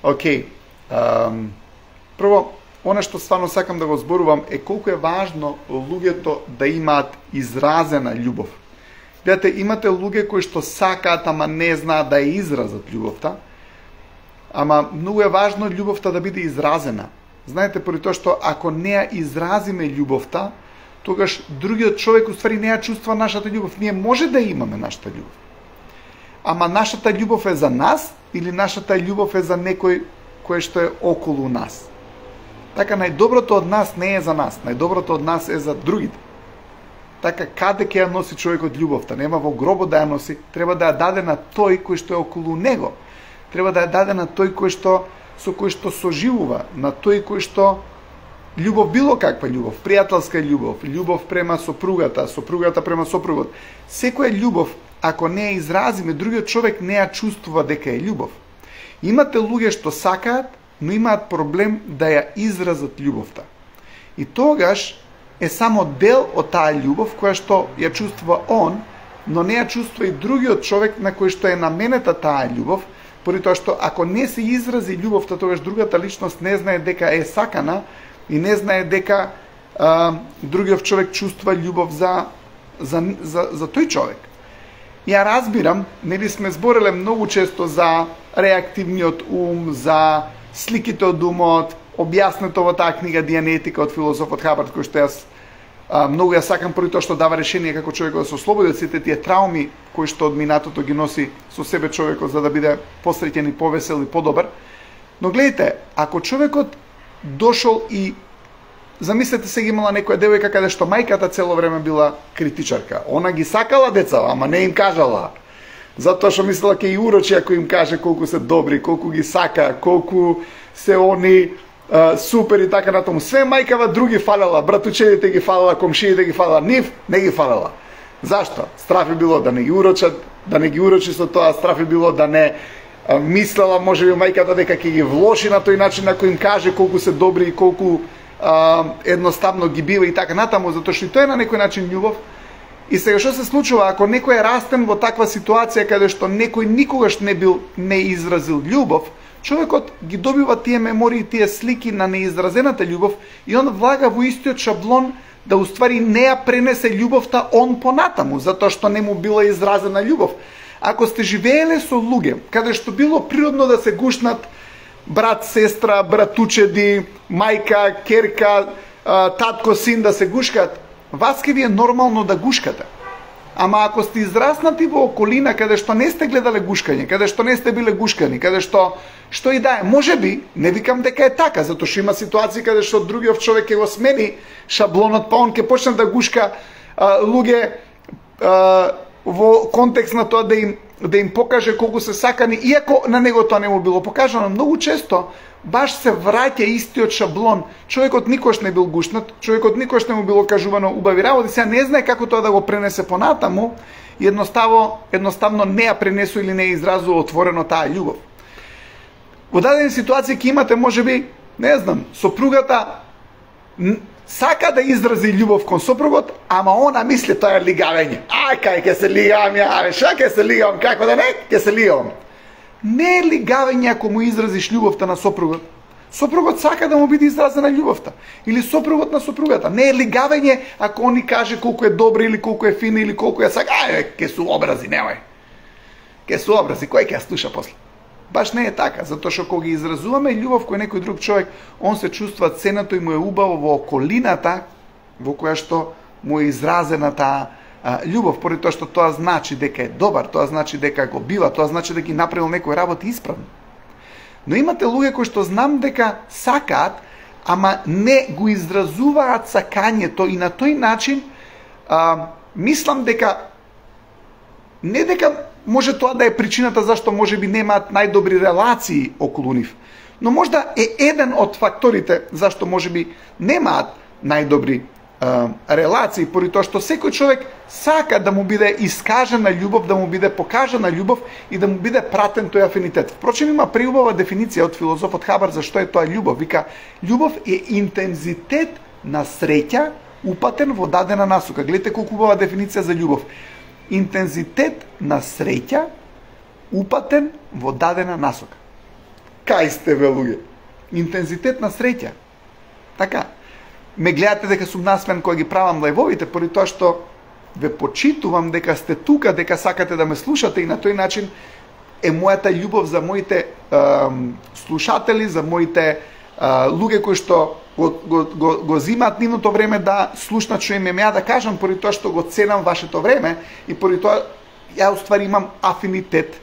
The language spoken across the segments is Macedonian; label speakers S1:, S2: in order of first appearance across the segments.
S1: Океј. Прво, она што стварно сакам да го зборувам е колку е важно луѓето да имаат изразена љубов. Гледате, имате луѓе кои што сакаат, ама не знаат да ја изразат љубовта. Ама многу е важно љубовта да биде изразена. Знаете, поради тоа што ако не ја изразиме љубовта, тогаш другиот човек уствари не ја чувствува нашата љубов. Ние може да имаме нашата љубов. Ама нашата љубов е за нас или нашата љубов е за некој кој што е околу нас. Така, најдоброто од нас не е за нас, најдоброто од нас е за другите. Така, каде ќе ја носи човекот љубовта? Нема во гробот да ја носи, треба да ја даде на тој кој што е околу него. Треба да ја даде на тој со кој што соживува, на тој кој што љубов, било каква љубов, пријателска љубов, љубов према сопругата, сопругата према сопругот. Секоја љубов, ако не ја изразиме, другиот човек не ја чувствува дека е љубов. Имате луѓе што сакаат, но имаат проблем да ја изразат љубовта. И тогаш е само дел од таа љубов која што ја чувствува он, но не ја чувствува и другиот човек на кој што е наменета таа љубов, поради тоа што ако не се изрази љубовта, тогаш другата личност не знае дека е сакана и не знае дека другиот човек чувствува љубов за тој човек. Ја разбирам, нели сме збореле многу често за реактивниот ум, за сликите од умот, објаснето во таа книга Дианетика од филозофот Хабард, кој што јас многу ја сакам поради тоа што дава решение како човекот да се ослободи од сите тие трауми кои што од минатото ги носи со себе човекот за да биде посреќен и повесел и подобар. Но гледайте, ако човекот дошол и замислете се, ги имала некоја девојка каде што мајката цело време била критичарка. Она ги сакала деца, ама не им кажала. Затоа што мислела ке и урочи ако им каже колку се добри, колку ги сака, колку се они супер и така натаму. Све мајкава други фалела, братучедите ги фалела, комшиите ги фалела, нив не ги фалела. Зашто? Страф е било да не ги урочат, да не ги урочи со тоа, страф е било да не мислела можеби мајката дека ќе ги влоши на тој начин на кој им каже колку се добри и колку едноставно ги бива и така натаму, затоа што и тоа е на некој начин љубов. И сега што се случува ако некој е растен во таква ситуација каде што некој никогаш не изразил љубов, човекот ги добива тие мемории, тие слики на неизразената љубов и он влага во истиот шаблон да уствари не ја пренесе љубовта он понатаму, затоа што не му била изразена љубов. Ако сте живееле со луѓе каде што било природно да се гушнат брат, сестра, братучеди, мајка, керка, татко, син да се гушкат, вас ке ви е нормално да гушкате. Ама ако сте израснати во околина каде што не сте гледале гушкање, каде што не сте биле гушкани, каде што и да е, можеби, не викам дека е така, затоа што има ситуации каде што другиот човек ќе го смени шаблонот, па он ќе почне да гушка луѓе во контекст на тоа да им покаже колку се сакани, иако на него тоа не му било покажано. Многу често баш се враќа истиот шаблон. Човекот никош не бил гушнат, човекот никош не му било кажувано убави работи, сега не знае како тоа да го пренесе понатаму и едноставно не ја пренесува или не ја изразува отворено таа љубов. Во дадени ситуации ќе имате можеби, не знам, сопругата сака да изрази љубов кон сопругот, ама она мисли тоа е лигавење. Ај, кај ќе се лигавам ја, ша ќе се лигавам, како да не, ќе се лигавам. Не е лигавење ако му изразиш љубовта на сопругот. Сопругот сака да му биде изразена љубовта. Или сопругот на сопругата. Не е лигавење ако он ни каже колку е добра или колку е фина или колку ја сака. Ај, ќе се образи, немај. Ќе се образи, кој ќе ја слуша после? Баш не е така, затоа што кога ги изразуваме љубов кој некој друг човек, он се чувствува ценато и му е убаво во околината во која што му е изразена таа љубов, поради тоа што тоа значи дека е добар, тоа значи дека го бива, тоа значи дека ги направил некој работи исправно. Но имате луѓе кои што знам дека сакаат, ама не го изразуваат сакањето и на тој начин мислам дека не дека може тоа да е причината зашто можеби немаат најдобри релации околу нив, но можда е еден од факторите зашто можеби немаат најдобри релации, поради тоа што секој човек сака да му биде искажена љубов, да му биде покажана љубов и да му биде пратен тој афинитет. Впрочем, има преубава дефиниција од филозофот Хабар за што е тоа љубов. Вика, љубов е интензитет на среќа упатен во дадена насока. Гледате колку убава дефиниција за љубов. Интензитет на среќа упатен во дадена насока. кај сте ве луѓе. Интензитет на среќа. Така. Ме гледате дека сум насмеан кога ги правам лајвовите, поради тоа што ве почитувам дека сте тука, дека сакате да ме слушате и на тој начин е мојата љубов за моите слушатели, за моите луѓе кои што го зимаат нивното време да слушнат што им ја да кажам, поради тоа што го ценам вашето време и поради тоа ја уствари имам афинитет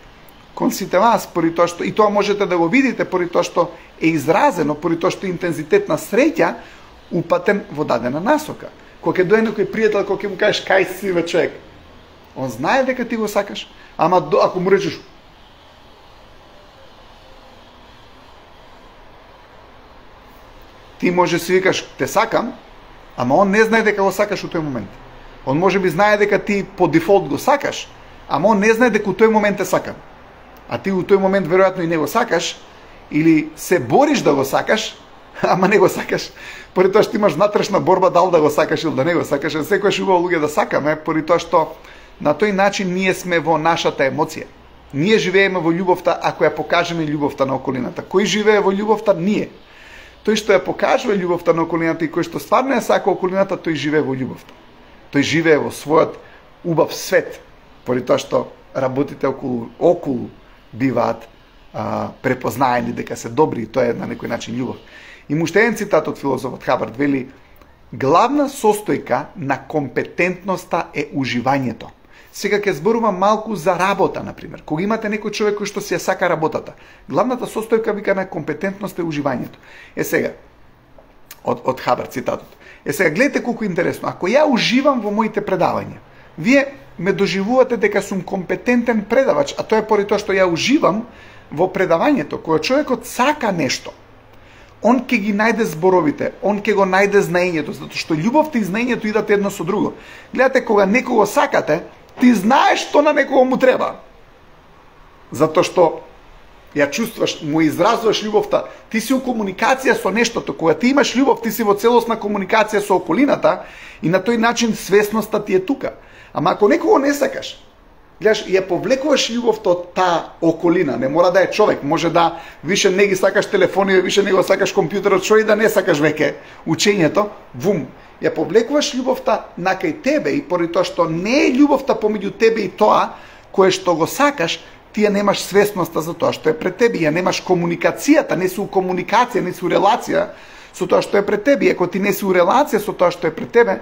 S1: кон сите вас, поради тоа што и тоа можете да го видите, поради тоа што е изразено, поради тоа што интензитет на среќа упатен во дадена насока. Кога ќе дојде некој пријател, кога ќе му кажеш кај си ве човек, он знае дека ти го сакаш, ама ако му речеш ти може си викаш те сакам, ама он не знае дека го сакаш у тој момент. Он може би знае дека ти по дефолт го сакаш, ама он не знае дека у тој момент те сакам. А ти у тој момент веројатно и не го сакаш, или се бориш да го сакаш, ама не го сакаш. Поради тоа што имаш внатрешна борба дал да го сакаш или да не го сакаш, секојаш убаво луѓе да сакаме, поради тоа што на тој начин ние сме во нашата емоција. Ние живееме во љубовта ако ја покажеме љубовта на околината. Кој живее во љубовта? Ние. Тој што ја покажува љубовта на околината и кој што стварно ја сака околината, тој живее во љубовта. Тој живее во својот убав свет, поради тоа што работите околу биваат препознаени дека се добри и тоа е на некој начин љубов. И уште еден цитат од филозофот Хабард вели: главна состојка на компетентноста е уживањето. Сега ќе зборувам малку за работа, например. Кога имате некој човек кој што си ја сака работата, главната состојка вика на компетентност е уживањето. Сега, од Хабард цитатот. Сега, гледате колку интересно. Ако ја уживам во моите предавања, вие ме доживувате дека сум компетентен предавач, а тоа е поради тоа што ја уживам во предавањето. Кога човекот сака нешто, он ќе ги најде зборовите, он ќе го најде знаењето, затоа што љубовта и знаењето идат едно со друго. Гледате, кога некого сакате, ти знаеш што на некого му треба. Затоа што ја чувствуваш, му изразуваш љубовта, ти си у комуникација со нештото. Кога ти имаш љубов, ти си во целосна комуникација со околината и на тој начин свесноста ти е тука. Ама ако некого не сакаш, гледаш, ја повлекуваш љубовта од таа околина, не мора да е човек, може да више не ги сакаш телефони, више не го сакаш компјутерот, што и да не сакаш веќе учењето, вум, ја повлекуваш љубовта накај тебе и поради тоа што не е љубовта помеѓу тебе и тоа кое што го сакаш, ти ја немаш свесноста за тоа што е пред тебе, ја немаш комуникацијата, не си у комуникација, не си у релација со тоа што е пред тебе. И ако ти не си у релација со тоа што е пред тебе,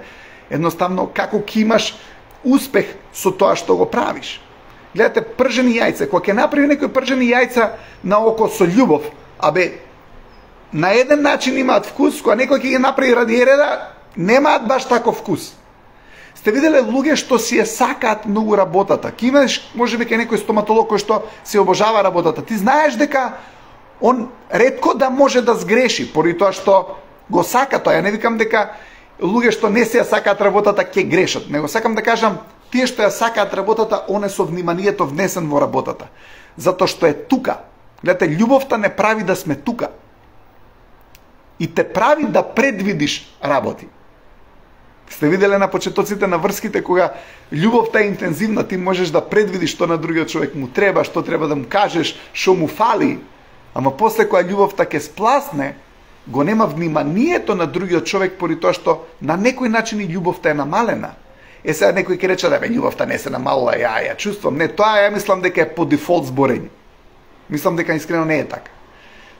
S1: едноставно како ќе имаш успех со тоа што го правиш. Гледате, пржени јајца, кога ќе направи некој пржени јајца на око со љубов, на еден начин имаат вкус, кога некој ќе ги направи ради ереда, немаат баш таков вкус. Сте виделе луѓе што си ја сакаат многу работата. Ки имаш, можеби кај некој стоматолог кој што се обожава работата. Ти знаеш дека он ретко да може да сгреши, поради тоа што го сака тоа. Ја не викам дека луѓе што не се ја сакаат работата ќе грешат. Него сакам да кажам, тие што ја сакаат работата, он е со вниманието внесен во работата. Затоа што е тука. Гледате, љубовта не прави да сме тука. И те прави да предвидиш работи. Сте виделе на почетоците на врските, кога љубовта е интензивна, ти можеш да предвидиш што на другиот човек му треба, што треба да му кажеш, што му фали. Ама после кога љубовта ќе спласне, го нема вниманието на другиот човек поради тоа што на некој начин и љубовта е намалена. Сега некој ќе рече да бе љубовта не се намалила, ја чувствам. Не, тоа ја мислам дека е по дефолт зборење. Мислам дека искрено не е така.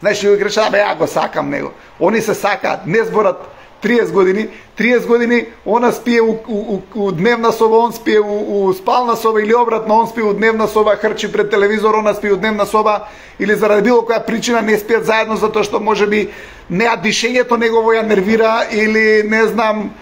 S1: Знаеш, ќе рече да бе ја го сакам него. Они се сакаат, не зборат 30 години, она спие у дневна соба, он спие у спална соба или обратно, он спие у дневна соба, хрчи пред телевизор, она спие у дневна соба или заради било која причина не спијат заедно затоа што можеби неа дишењето негово ја нервира или не знам,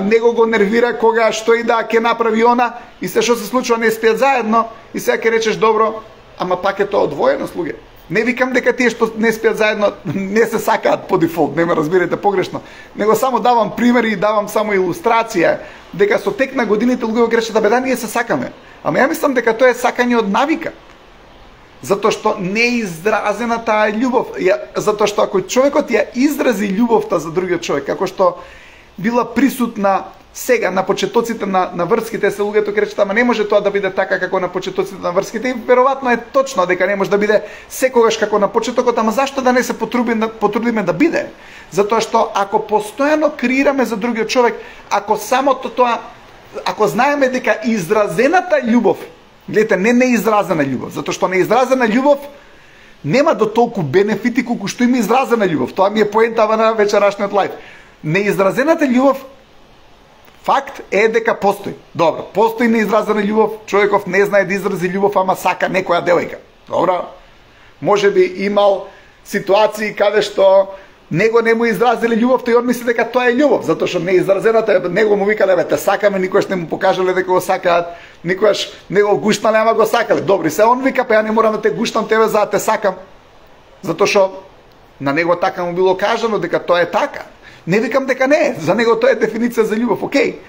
S1: него го нервира кога што и да ќе направи она и се што се случува не спијат заедно и сега ќе речеш добро, ама пак е тоа одвоено слуге. Не викам дека тие што не спијат заедно не се сакаат по дефолт, не ме разбирате погрешно. Него само давам примери и давам само илустрација дека со тек на годините луѓе го речат да ние се сакаме. Ама ја мислам дека тоа е сакање од навика. Затоа што не е изразена таа љубов. Затоа што ако човекот ја изрази љубовта за другиот човек, како што била присутна Сега на почетоците на врските се луѓето ќе речат, ама не може тоа да биде така како на почетоците на врските. И веројатно е точно дека не може да биде секогаш како на почетокот, ама зашто да не се потрудиме да биде? Затоа што ако постојано креираме за другиот човек, ако самото тоа, ако знаеме дека изразената љубов, гледате, не неизразена љубов, затоа што неизразена љубов нема до толку бенефити колку што има изразена љубов. Тоа ми е поентава на вечерашниот лајф. Неизразената љубов факт е дека постои. Добро, постои неизразена љубов, човеков не знае да изрази љубов, ама сака некоја девојка. Добро, може би имал ситуации каде што него не му изразиле љубовта и он мисли дека тоа е љубов, затоа што неизразената, него му викале, бе, те сакаме, никош не му покажале дека го сакаат, никош не го гуштнале, ама го сакале. Добри, се он вика, па ја не морам да те гуштам тебе за да те сакам, затоа што на него така му било кажано дека тоа е така. Не викам дека не е, за него тоа е дефиниција за љубов, окей.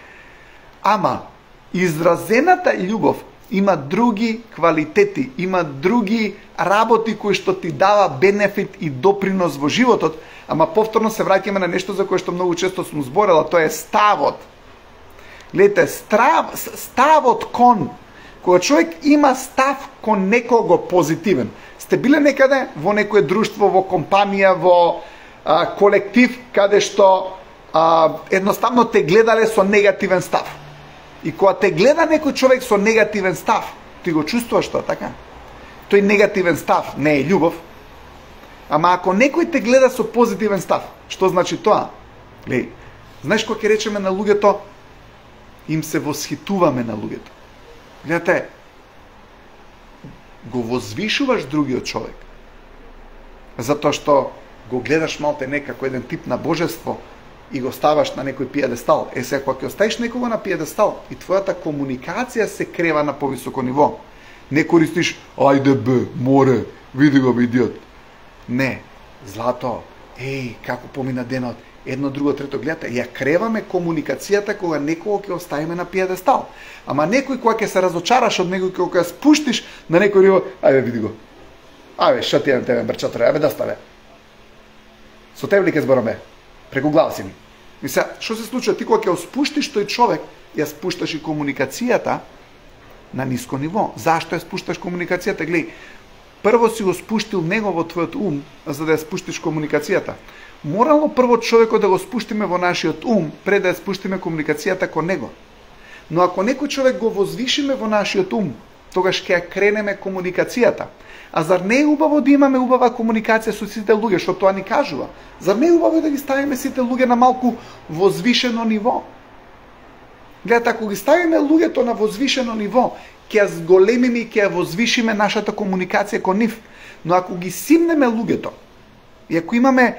S1: Ама, изразената љубов има други квалитети, има други работи кои што ти дава бенефит и допринос во животот, ама повторно се враќаме на нешто за кое што многу често сум зборела, тоа е ставот. Гледате, ставот кога човек има став кон некого позитивен. Сте биле некаде во некое друштво, во компанија, во колектив, каде што едноставно те гледале со негативен став. И кога те гледа некој човек со негативен став, ти го чувствуваш тоа, така? Тој негативен став не е љубов. Ама ако некој те гледа со позитивен став, што значи тоа? Гледај, знаеш кога ќе речеме на луѓето, им се восхитуваме на луѓето. Гледате, го возвишуваш другиот човек, затоа што го гледаш малте некако еден тип на божество и го ставаш на некој пиедестал. Е, сега, кога ќе оставиш некого на пиедестал и твојата комуникација се крева на повисоко ниво, не користиш, ајде бе, море, види го бе идиот. Не, злато, еј, како помина денот, едно, друго, трето, гледате, ја креваме комуникацијата кога некого ќе оставиме на пиедестал. Ама некој кога ќе се разочараш од некој, кога ќе спуштиш на некој ниво, ајде види го. Ајде, што ти е на тебе, брчаторе, ајде доставе. Со тебе ли ќе збораме? Преку глава си ми. И сега, што се случува? Ти кога ќе спуштиш тој човек, ја спушташ и комуникацијата на ниско ниво. Зашто ја спушташ комуникацијата? Гледај, прво си го спуштил него во твојот ум, за да ја спуштиш комуникацијата. Морално прво човекот да го спуштиме во нашиот ум, пред да ја спуштиме комуникацијата кон него. Но ако некој човек го возвишиме во нашиот ум, тогаш ќе ја кренеме комуникацијата. А зар не е убаво да имаме убава комуникација со сите луѓе, што тоа ни кажува? Зар не е убаво да ги ставиме сите луѓе на малку возвишено ниво? Гледате, ако ги ставиме луѓето на возвишено ниво, ќе ја зголемиме и ќе ја возвишиме нашата комуникација кон нив. Но ако ги симнеме луѓето, и ако имаме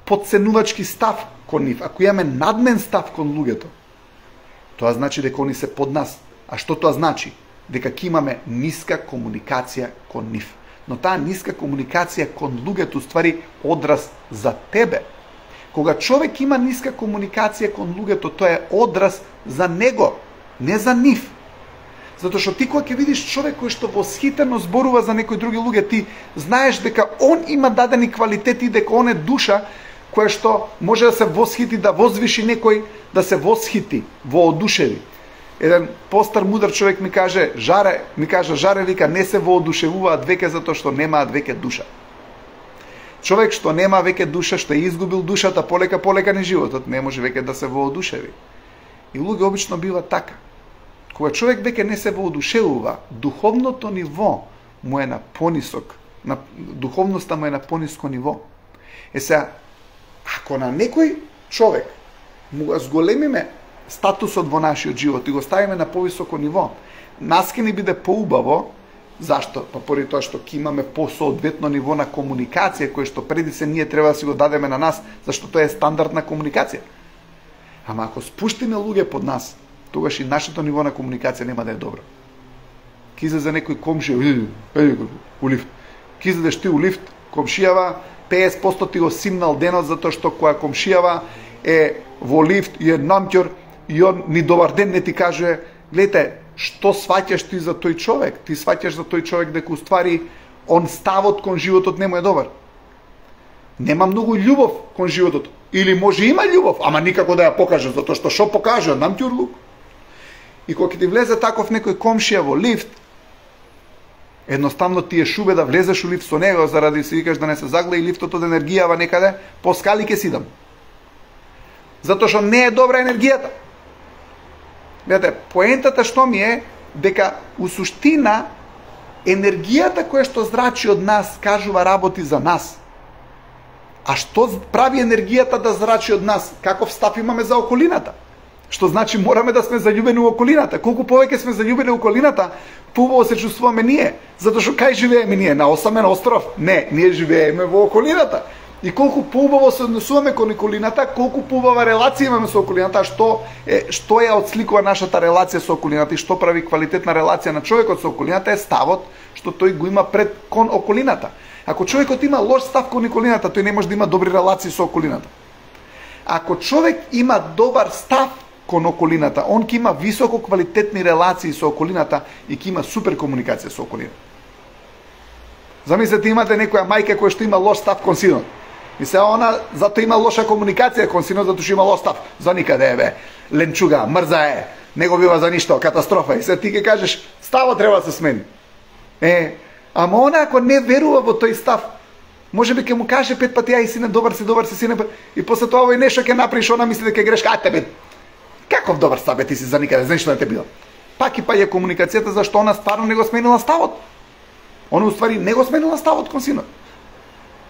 S1: подценувачки став кон нив, ако имаме надмен став кон луѓето, тоа значи дека они се под нас. А што тоа значи? Дека ќе имаме ниска комуникација кон нив. Но таа ниска комуникација кон луѓето ствари одраз за тебе. Кога човек има ниска комуникација кон луѓето, тоа е одраз за него, не за нив. Затоа што ти кога ќе видиш човек кој што восхитено зборува за некои други луѓе, ти знаеш дека он има дадени квалитети, дека он е душа која што може да се восхити, да возвиши некој, да се восхити, воодушеви. Еден постар мудар човек ми каже, Жаре, вика, не се воодушевуваат веќе затоа што немаат веќе душа. Човек што нема веќе душа, што е изгубил душата полека ни животот, не може веќе да се воодушеви. И луѓе обично бива така. Кога човек веќе не се воодушевува, духовното ниво му е на понисок, духовноста му е на пониско ниво. Е сега, ако на некој човек му го зголемиме статусот во нашиот живот и го ставиме на повисоко ниво, нас ќе ни биде поубаво. Зашто? Па поради тоа што ќе имаме посоодветно ниво на комуникација кој што преди се ние треба да си го дадеме на нас, зашто тоа е стандардна комуникација. Ама ако спуштиме луѓе под нас, тогаш и нашето ниво на комуникација нема да е добро. Ки излезе некој комшија, у лифт. Ки излезеш ти у лифт, комшијава 50% ти го симнал денот затоа што која комшијава е во лифт и е намќор и он ни добар ден не ти кажува, гледате, што сваќаш ти за тој човек? Ти сваќаш за тој човек дека уствари он ставот кон животот не му е добар. Нема многу љубов кон животот. Или може има љубов, ама никако да ја покаже, затоа што покаже, нам тюрлук. И кога ти влезе таков некој комшија во лифт, едноставно ти е шубе да влезеш у лифт со него, заради си викаш да не се заглеи лифтот од енергијава некаде, по скали ке сидам. Затоа што не е добра енергијата. Видете, поентата што ми е, дека у суштина енергијата која што зрачи од нас, кажува работи за нас. А што прави енергијата да зрачи од нас? Каков став имаме за околината? Што значи мораме да сме заљубени у околината. Колку повеќе сме заљубени у околината, поубаво се чувствуваме ние. Затоа што кај живееме ние? На осамен остров? Не, ние живееме во околината. И колку поубаво се однесуваме кон околината, колку поубава релација имаме со околината, што ја отсликува нашата релација со околината и што прави квалитетна релација на човекот со околината е ставот што тој го има пред кон околината. Ако човекот има лош став кон околината, тој не може да има добри релации со околината. Ако човек има добар став кон околината, он ќе има високо квалитетни релации со околината и ќе има супер комуникација со околината. Замислете, имате некоја мајка која што има лош став кон синот. И се она затоа има лоша комуникација кон синот, затоа што има лош став. За никаде е, ленчуга, мрза е, не го бива за ништо, катастрофа. И се ти ќе кажеш, ставот треба да се смени. Ама она ако не верува во тој став, може би ќе му каже 5 пати, ај сине, добар си сине, и после тоа овој нешто ќе направиш, она мисли дека е грешка, ај тебе, каков добар став бе, ти си за никаде, знаеш што не те било. Пак и па е комуникацијата зашто она стварно не го сменила ставот. Она уствари не го сменила ставот кон синот.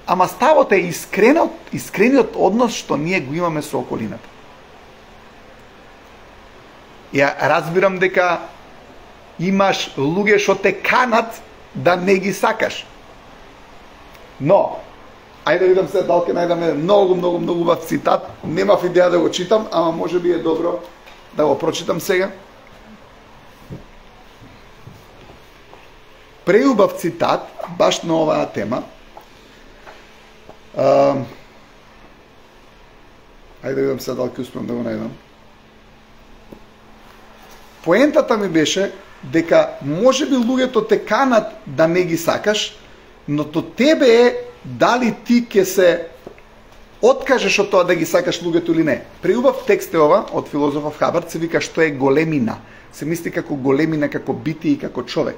S1: Ама ставот е искрениот однос што ние го имаме со околината. Ја разбирам дека имаш луѓе што те канат да не ги сакаш. Но, ајде да видам се дали ќе најдеме многу убав цитат. Немав идеја да го читам, ама може би е добро да го прочитам сега. Преубав цитат, баш на оваа тема. Ајде да видам се дали ќе успеам да го најдам. Поентата ми беше дека може би луѓето те канат да не ги сакаш, но то тебе е дали ти ќе се откажеш од тоа да ги сакаш луѓето или не. Преубав текст е ова од филозофов Хабард, се вика што е големина. Се мисли како големина, како битие и како човек.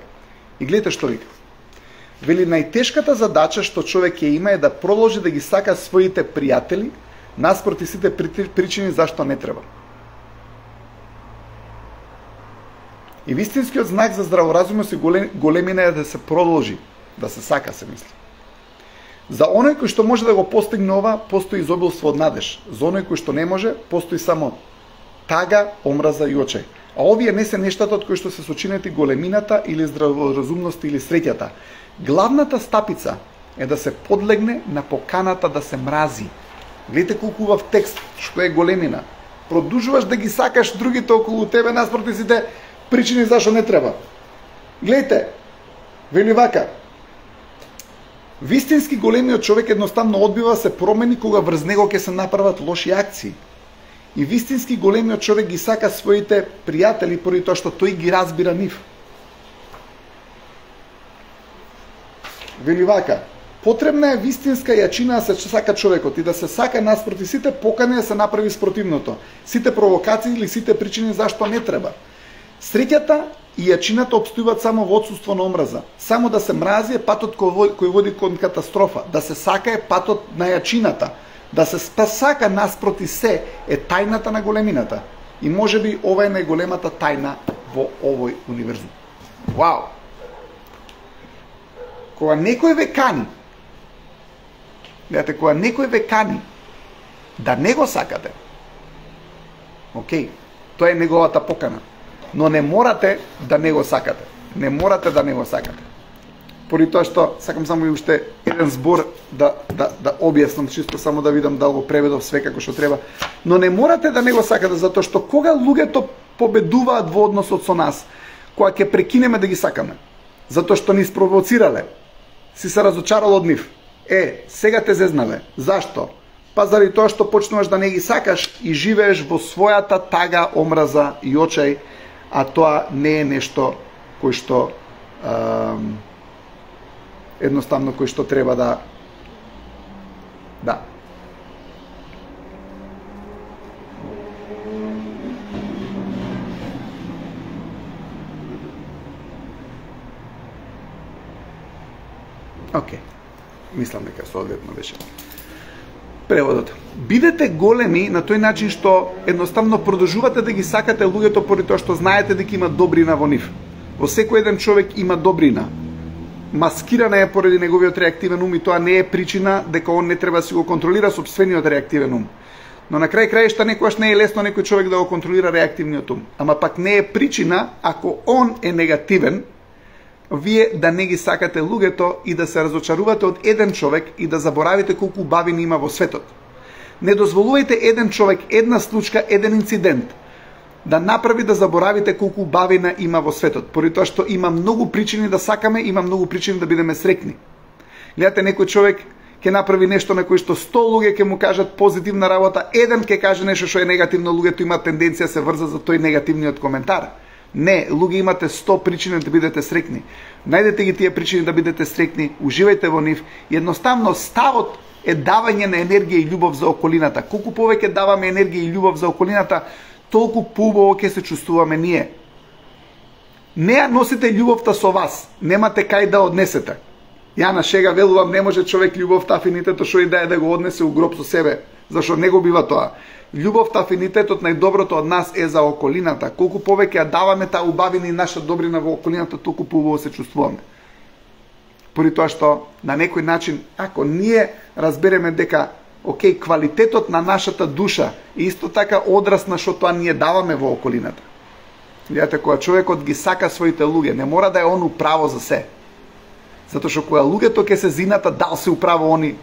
S1: И гледате што вика. Вели, најтешката задача што човек ќе има е да продолжи да ги сака своите пријатели наспроти сите причини зашто не треба. И вистинскиот знак за здраворазумност и големина е да се продолжи, да се сака, се мисли. За оној кој што може да го постигне ова, постои изобилство од надеж. За оној кој што не може, постои само тага, омраза и очај. А овие не се нештата од кои што се сочинети големината или здраворазумноста или среќата. Главната стапица е да се подлегне на поканата да се мрази. Гледате колку убав текст, што е големина. Продолжуваш да ги сакаш другите околу тебе наспроти сите причини зашто не треба. Гледате, вели вака. Вистински големиот човек едноставно одбива се промени кога врз него ќе се направат лоши акции. И вистински големиот човек ги сака своите пријатели поради тоа што тој ги разбира нив. Вели вака, потребна е вистинска јачина да се сака човекот и да се сака наспроти сите покани да се направи спротивното, сите провокации или сите причини зашто не треба. Среќата и јачината обстојуваат само во отсуство на омраза. Само да се мрази е патот кој води кон катастрофа, да се сака е патот на јачината, да се сака наспроти се е тајната на големината. И можеби ова е најголемата тајна во овој универзум. Вау! Кога некој ве кани, гледате, кога некој ве кани да не го сакате, окей, тоа е неговата покана. Но не морате да не го сакате. Не морате да не го сакате. Поради тоа што сакам само и уште еден збор да објаснам, чисто само да видам дали го преведов све како што треба. Но не морате да не го сакате, затоа што кога луѓето победуваат во односот со нас, кога ќе прекинеме да ги сакаме, затоа што ни спровоцирале, си се разочарал од нив. Сега те зезнале. Зашто? Па заради тоа што почнуваш да не ги сакаш и живееш во својата тага, омраза и очај, а тоа не е нешто кој што едноставно кој што треба да мислам дека соодветно беше преводот. Бидете големи на тој начин што едноставно продолжувате да ги сакате луѓето поради тоа што знаете дека има добрина во нив. Во секој еден човек има добрина. Маскирана е поради неговиот реактивен ум и тоа не е причина дека он не треба да си го контролира сопствениот реактивен ум. Но на крај краишта некогаш не е лесно некој човек да го контролира реактивниот ум. Ама пак не е причина ако он е негативен, вие да не ги сакате луѓето и да се разочарувате од еден човек и да заборавите колку убавини има во светот. Не дозволувајте еден човек, една случка, еден инцидент да направи да заборавите колку убавина има во светот, поради тоа што има многу причини да сакаме, има многу причини да бидеме среќни. Гледате, некој човек ќе направи нешто на кој што 100 луѓе ќе му кажат позитивна работа, еден ќе каже нешто што е негативно, луѓето имаат тенденција се врзат за тој негативниот коментар. Не, луѓе имате 100 причини да бидете среќни. Најдете ги тие причини да бидете среќни, уживајте во нив. Едноставно ставот е давање на енергија и љубов за околината. Колку повеќе даваме енергија и љубов за околината, толку поубаво ќе се чувствуваме ние. Не ја носите љубовта со вас, немате кај да однесете. Ја на шега велувам, не може човек љубовта, афинитетот што и да е да го однесе у гроб со себе, зашто не го бива тоа. Љубовта, афинитетот, најдоброто од нас е за околината. Колку повеќе ја даваме таа убавина и наша добрина во околината, толку поубаво се чувствуваме. Поради тоа што на некој начин, ако ние разбереме дека окей, квалитетот на нашата душа и исто така одраз на што тоа ние даваме во околината. Видите, кога човекот ги сака своите луѓе, не мора да е он управо за се. Затоа што кога луѓето ќе се зината дал се управо они,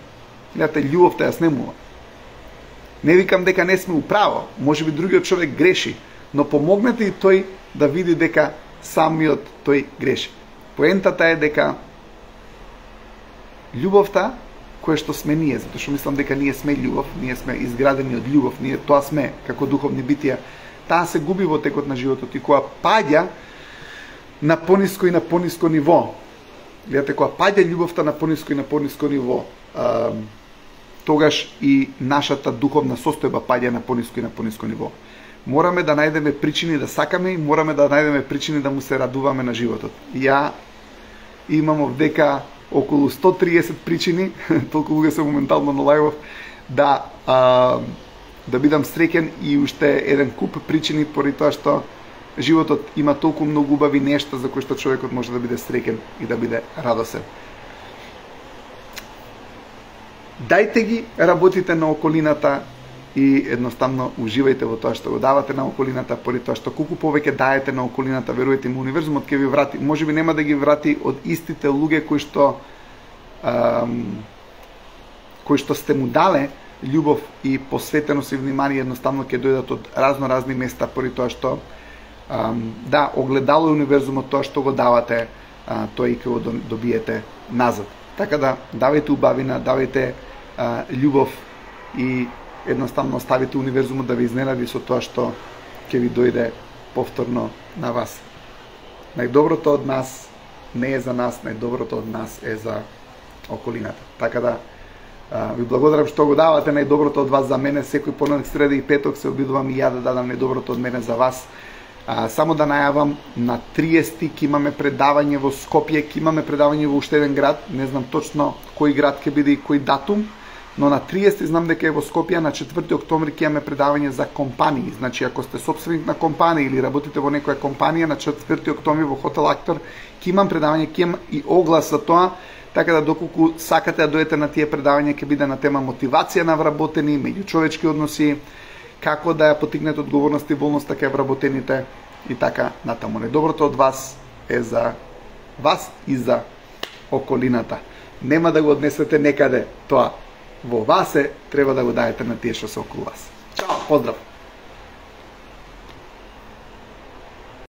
S1: видите, љубовта ја снемува. Не викам дека не сме управо, можеби другиот човек греши, но помогнете и тој да види дека самиот тој греши. Поентата е дека љубовта која што сме ние, затоа што мислам дека ние сме љубов, ние сме изградени од љубов, ние тоа сме како духовни битија, таа се губи во текот на животот и кога паѓа на пониско и на пониско ниво. Гледате, кога паѓа љубовта на пониско и на пониско ниво, тогаш и нашата духовна состојба паѓа на пониско и на пониско ниво. Мораме да најдеме причини да сакаме и мораме да најдеме причини да му се радуваме на животот. Ја имам овдека околу 130 причини, толку луѓе се моментално на лајвов, да бидам среќен и уште еден куп причини поради тоа што животот има толку многу убави нешта за кои што човекот може да биде среќен и да биде радосен. Дајте ги, работите на околината и едноставно уживајте во тоа што го давате на околината, поради тоа што колку повеќе даете на околината, верујте ми, универзумот ќе ви врати, можеби нема да ги врати од истите луѓе кои што сте му дале љубов и посветеност и внимание, едноставно ќе дојдат од разни места, поради тоа што да, огледало е универзумот, тоа што го давате, тоа и ќе го добиете назад. Така да, давајте убавина, давајте љубов и едноставно оставите универзумот да ви изненади со тоа што ќе ви дојде повторно на вас. Најдоброто од нас не е за нас, најдоброто од нас е за околината. Така да, ви благодарам што го давате најдоброто од вас за мене. Секој понеделник, среда и петок се обидувам и ја да дадам најдоброто од мене за вас. Само да најавам, на 30 ќе имаме предавање во Скопје, ќе имаме предавање во уште еден град, не знам точно кој град ќе биде и кој датум, но на 30 знам дека е во Скопје, на 4 октомври ќе имаме предавање за компании. Значи, ако сте собственик на компанија или работите во некоја компанија, на 4 октомври во Хотел Актор ќе имам предавање, ќе имам и оглас за тоа, така да доколку сакате да дојдете на тие предавања, ќе биде на тема мотивација на вработени, меѓучовечки односи, како да ја потигнете одговорност и волноста кај вработените и така натаму. Најдоброто од вас е за вас и за околината. Нема да го однесете некаде тоа. Во вас е, треба да го даете на тие што се околу вас. Чао, поздрав!